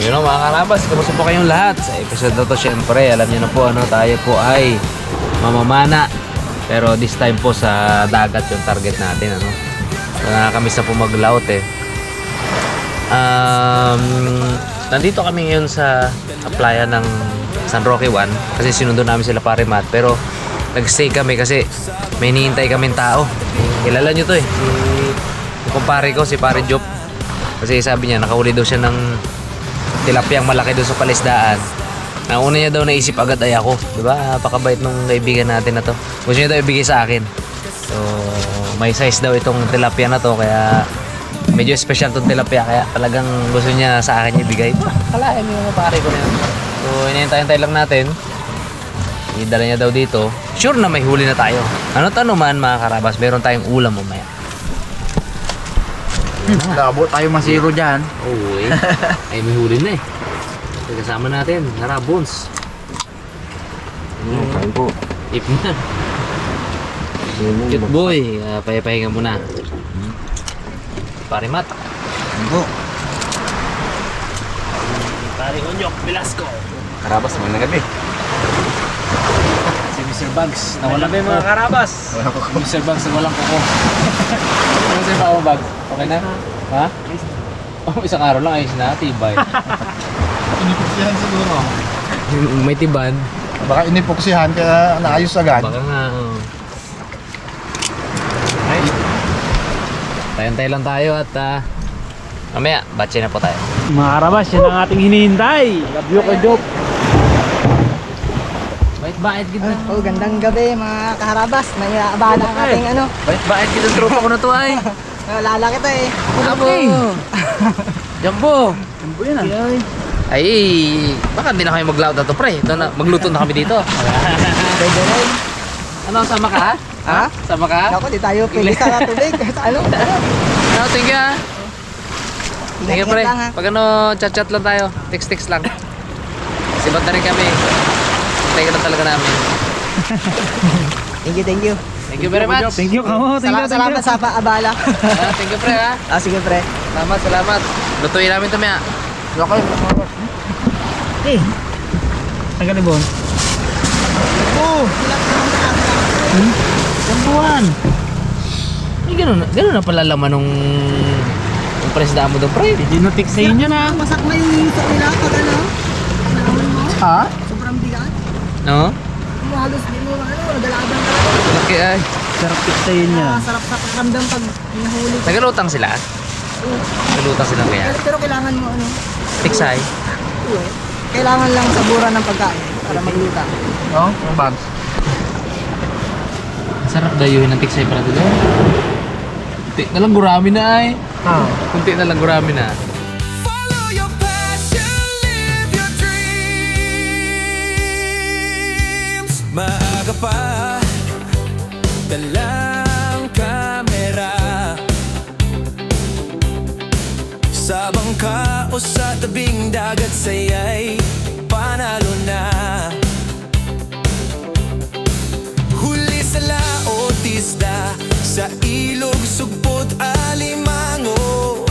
Yun o mga karabas, kamusta po kayong lahat? Sa episode na to, syempre, alam niyo na po, tayo po ay mamamana. Pero this time po sa dagat yung target natin, ano. So, nakakamiss na po mag-laut eh. Nandito kami ngayon sa playa ng San Roque 1 kasi sinundo namin sila pare Matt, pero nag-stay kami kasi may hinihintay kaming tao. Kilala nyo to eh, yung kumpare ko, si pare Job. Kasi sabi niya, nakahuli daw siya ng tilapiyang malaki doon sa palisdaan. Ang una niya daw naisip agad ay ako. Diba? Napakabait nung kaibigan natin na to. Gusto niya daw ibigay sa akin. So, may size daw itong tilapia na to. Kaya medyo special itong tilapia. Kaya talagang gusto niya sa akin ibigay. Kalahin mo yung pare ko na yun. So, inintay-intay lang natin. Idala niya daw dito. Sure na may huli na tayo. Ano't ano man mga karabas, meron tayong ulam mamaya. Labo tayo masiro dyan. Oo eh. Ay may huli na eh. Kasama natin, harabons. Kain po. Tip na. Cute boy, pahinga muna. Pare Matt. Po. Pare Onyok Velasco. Karabas naman na gabi. Si Mr. Bugs. Nawala ba yung mga karabas? Wala ko. Mr. Bugs na walang kuko. Ano sa'yo pa ako bag? Okay na? Ha? Oh, isang araw lang ayos na, tibay. Inipoksihan siguro. May tiban. Baka inipoksihan kaya naayos agad. Baka nga, Ay. Tayo-tayo lang tayo at mamaya, batche na po tayo. Mga karabas, yan ang ating hinihintay. Love you, Job. Bait-bait kita. Oh, gandang gabi mga kaharabas. May abala ang ating ano. Bait-bait kita tropa ko na to ay. Lala kita eh. Abo! Jumbo! Jumbo yan ah. Ay, baka hindi na kayo maglaot na to pre. Ito na, magluto na kami dito. Pwede rin. Ano, sama ka? Ha? Sama ka? Naku, di tayo pwede sa tubig. Ano? Ano, thank you ha. Thank you pre. Ingat lang ha. Pag ano, chat-chat lang tayo. Text-text lang. Sibat na rin kami. Teka na talaga namin. Thank you, thank you. Thank you very much. Thank you, kamo. Thank you, Salamat sa abala. Thank you pre ha. Sige pre. Salamat, salamat. Lutuin namin ito maya. Okay. Eh, taga ni Bon. Oh! Jumbuan. Ay, ganun na pala laman nung presda mo doon pre. Ginutik sa inyo na. Masak na yung nito nila pag ano. Naon mo. Ha? Sobrang bigat. No? Halos di mo ano, nagalaban ka. Okay ay. Sarap tiksayin niya. Sarap sa pakiramdam pag nahuli. Nagalutang sila? Nagalutang sila kaya? Pero kailangan mo ano. Tiksay? Kailangan lang saburan ng pagkain para magluta. No? Ang bags. Sarap dayuhin ng tiksay para dito. Kunti na lang gurami na ay. Kunti na lang gurami na. Follow your passion, live your dreams. Maaga pa, dalang kamera. Sa bangka o sa tabing dagat, saya'y panalo na. Huli sa laot, isda, sa ilog, sugpot, alimango.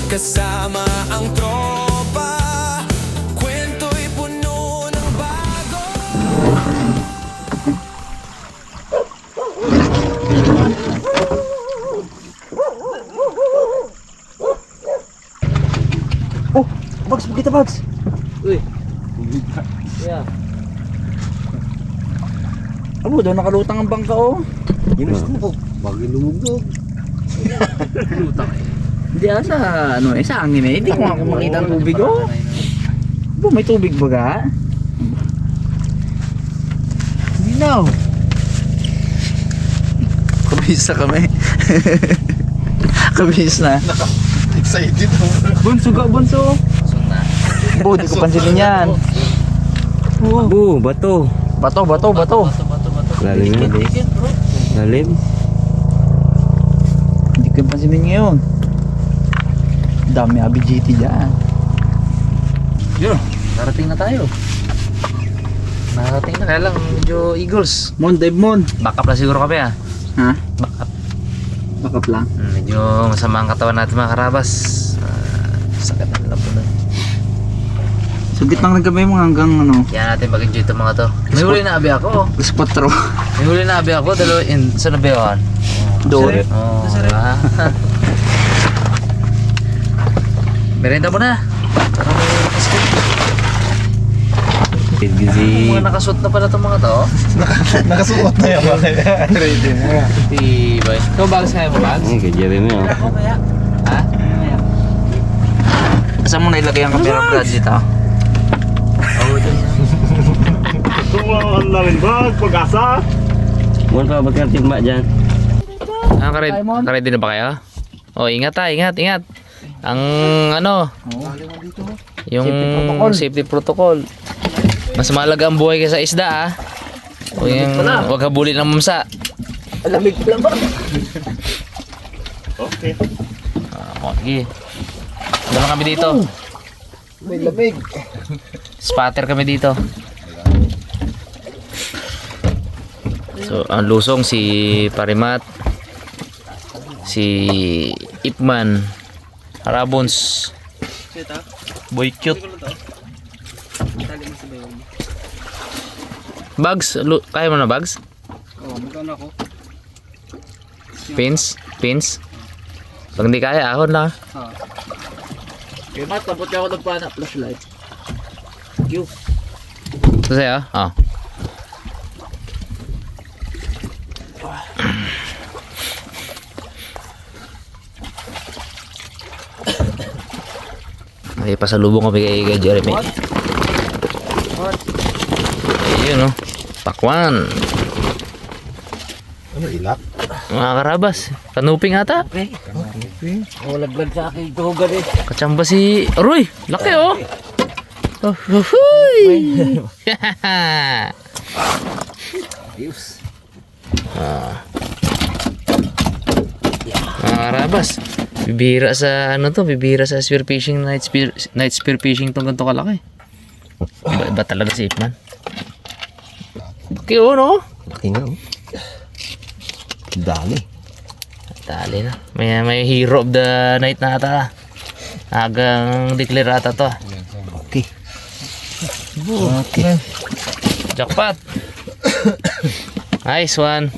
Kasama ang tropa, kwento'y puno ng bago. Oh, Bags, kita Bags. Uy. Yeah. Abo, daw nakalutang ang bangka oh. Ginusto mo. Bagay lumugog. Lutang eh. Hindi sa ano, sa hangin eh. Hindi ko nga makita ang tubig oh. Abo, may tubig ba ga? Hindi na oh. Kabisa kami. Kabis na. Excited ako. Bunso ka, bunso. Bu, di ko pansinin yan. Bu, bato. Bato, bato, bato. Lalim yan. Lalim. Hindi ko pansinin ngayon. Dami ABGT dyan. Yun, narating na tayo. Narating na, kaya lang medyo Eagles. Mon, dive mon. Backup na siguro kami ah. Ha? Backup. Backup lang. Medyo masama ang katawan natin mga karabas. Sakit ang lapunan. Sugit lang rin kami mga hanggang ano. Kaya natin mag-enjoy itong mga to. May huli na abi ako. Spot throw. May huli na abi ako. Saan na ba yun? Doon. Oh, Merenda mo na. Para may nakasuot. Mga nakasuot na pala itong mga to. Nakasuot na yan. Ready na. Tibay. Ikaw bags kaya mo bags? Kaya rin yun. Ako kaya. Ha? Saan mo nailagay ang camera brad dito? Tumahan namin ba? Pag-asa? Buwan pa ba't kang tigma dyan? Kaready na ba kayo? Oh, ingat ha, ingat. Ang ano, yung safety protocol. Mas mahalaga ang buhay kaysa isda ha. Huwag habulin ng mamsa. Alamig pala ba? Okay. Sige. Dala kami dito. May lamig. Spatter kami dito. So, ang lusong si Parimat, si Ipman, Harabons, Boy Cute. Bags, kaya mo na bags? Oo, magkano ako? Pins? Pag hindi kaya, ahon lang. Kaya mat, tapos ako nagpana. Flashlight. Ito sa'yo? Oh. Ay, pasalubong kami kay Jeremy. Ayun, oh. Pakwan. Ano, ilak? Mga karabas. Kanuping ata. Laglag sa akin ito gani. Kachamba si Roy. Laki, oh. Oh, huy. Mga karabas. Bibira sa ano to, bibira sa spearfishing, night spearfishing tong ganito kalaki. Iba talaga si Ipman. Okay, oh, no? Laki nga, oh. Dali. Dali na. May hero of the night na ata. Agang declare ata to. Okay. Okay. Jackpot. Nice one.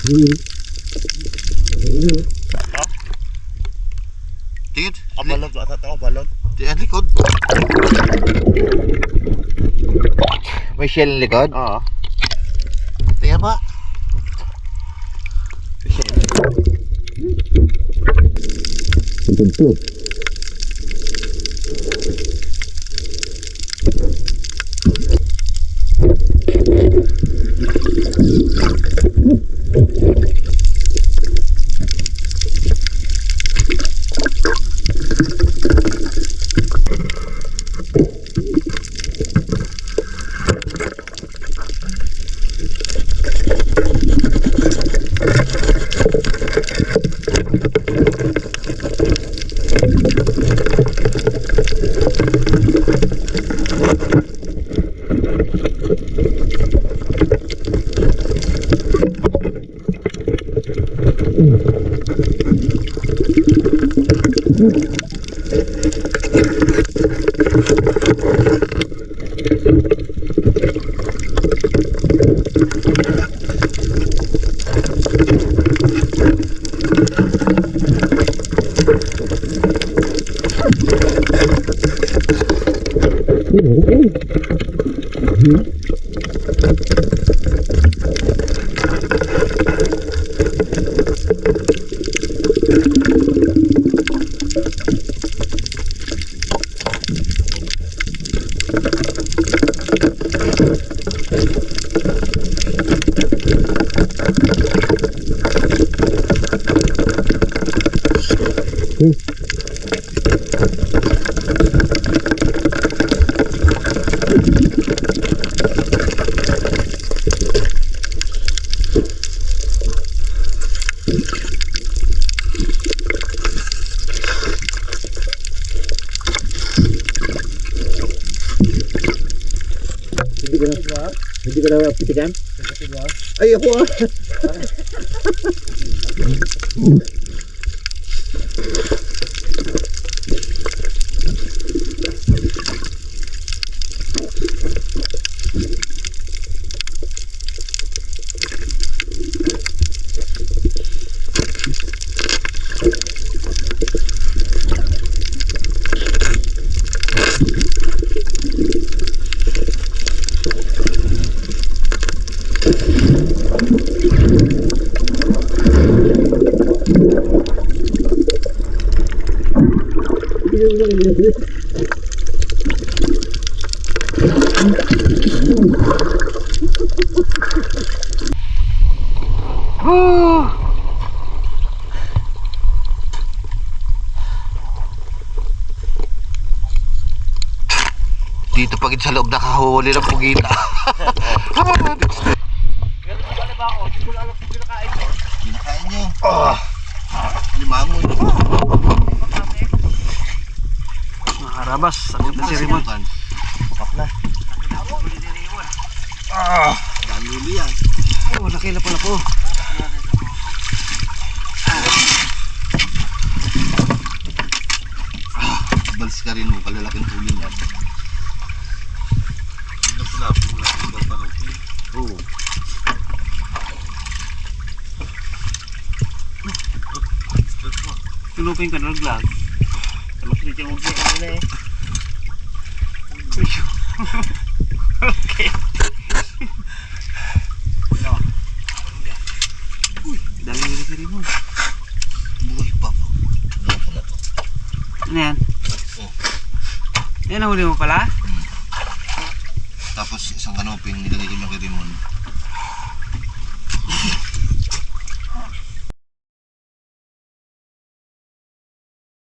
Tingin. Balon ba sa tao balon? Tingin likod. May shell ng likod? Oo. Tingin pa. Hindi ka na pitigan? Ay, ako ah. Dito pagid sa loob nakahuli ng pugita. Kinakain nyo. Limangon. Makarabas, sakit na si Rimon. Pakap na. Dami yan. Oh, laki na pala po. Balis ka rin mo, kalalaking huli niyan. Oo. Tulupin ka na naglag. Tapos dito yung ugli. Ano na eh. Okay. Dami nila si Rimon. Buhay pa po. Ano yan? Yan ang huli mo pala? Tapos isang kanoping nilagay ko yung kay Rimon.